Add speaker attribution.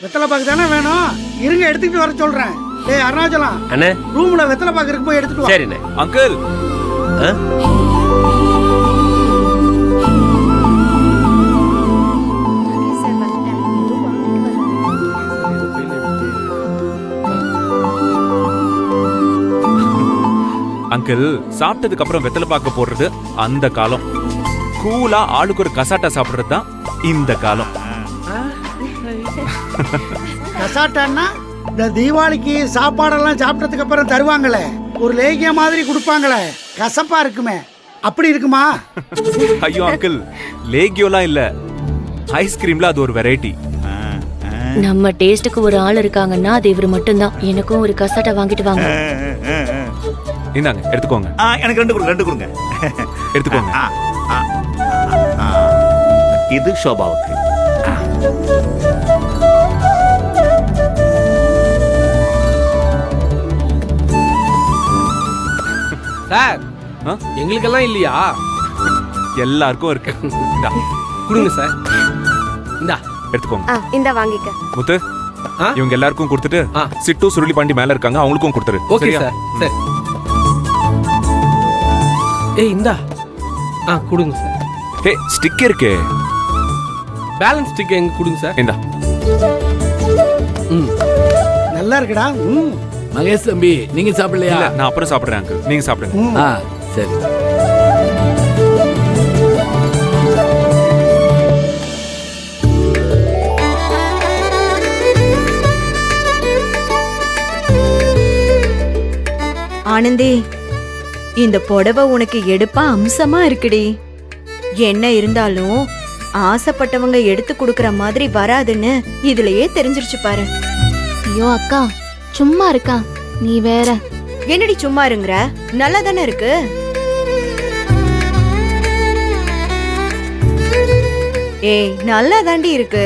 Speaker 1: வெத்தலை பாக்கு தானே வேணும், இருங்க எடுத்துக்கிட்டு வர சொல்றேன். டேய் அருணாச்சலம்
Speaker 2: அண்ணே,
Speaker 1: ரூம்ல வெத்தலை பாக்கு இருக்கு, போய் எடுத்துட்டு வா.
Speaker 2: சரிண்ணே.
Speaker 3: அங்கிள் அங்கிள் சாப்பிட்டதுக்கு அப்புறம் வெத்தலை பாக்க போடுறது அந்த காலம். கூலா ஆளுக்கு ஒரு கசாட்டா சாப்பிடுறது தான் இந்த காலம்.
Speaker 1: கசாட்டான்னா இந்த தீபாவளிக்கு சாப்பாடெல்லாம் சாப்பிட்டதுக்கு அப்புறம் தருவாங்களே, ஒரு லேகிய மாதிரி கொடுப்பாங்களே, கசப்பா இருக்குமே, அப்படி இருக்குமா?
Speaker 3: ஐயோ அங்கிள், லேகியோலாம் இல்ல, ஐஸ்கிரீம்ல அது ஒரு வெரைட்டி.
Speaker 4: நம்ம டேஸ்டுக்கு ஒரு ஆள் இருக்காங்கன்னா அது இவரு மட்டும்தான். எனக்கும் ஒரு கசாட்டா வாங்கிட்டு வாங்க.
Speaker 3: இந்தாங்க எடுத்துக்கோங்க.
Speaker 5: எனக்கு ரெண்டு கொடுங்க.
Speaker 3: எடுத்துக்கோங்க.
Speaker 5: இது ஷோபாவுக்கு.
Speaker 2: சார், எங்களுக்கெல்லாம் இல்லையா?
Speaker 3: எல்லாருக்கும் இருக்கு. இந்தா
Speaker 2: கொடுங்க சார். இந்தா
Speaker 3: எடுத்துக்கோங்க.
Speaker 6: இந்த வாங்கிக்க.
Speaker 3: முத்து, இவங்க எல்லாருக்கும் கொடுத்துட்டு சிட்டு சுருளி பாண்டி மேல இருக்காங்க, அவங்களுக்கும் கொடுத்துரு.
Speaker 2: Okay sir. சரி. ஏய் இந்தா. கொடுங்க சார்.
Speaker 3: ஹே, ஸ்டிக் இருக்கே.
Speaker 2: பேலன்ஸ் ஸ்டிக் எங்க கொடுங்க சார்.
Speaker 3: இந்தா.
Speaker 1: நல்லா இருக்குடா.
Speaker 7: மகேஷ் தம்பி, நீங்க சாப்பிடலையா?
Speaker 3: இல்ல, நான் அப்புறம் சாப்பிடுறேன் அங்கிள், நீங்க சாப்பிடுங்க.
Speaker 7: சரி.
Speaker 6: ஆனந்தி, இந்த புடவை உனக்கு எடுப்பா அம்சமா இருக்குடி. என்ன இருந்தாலும் ஆசைப்பட்டவங்க எடுத்து கொடுக்கற மாதிரி வராதுன்னு இதுலயே தெரிஞ்சிருச்சு பாரு.
Speaker 8: ஐயோ அக்கா, சும்மா இருக்கா நீ வேற.
Speaker 6: என்னடி சும்மா இருங்கற? நல்லா தானே இருக்கு. ஏய், நல்லா தாண்டி இருக்கு.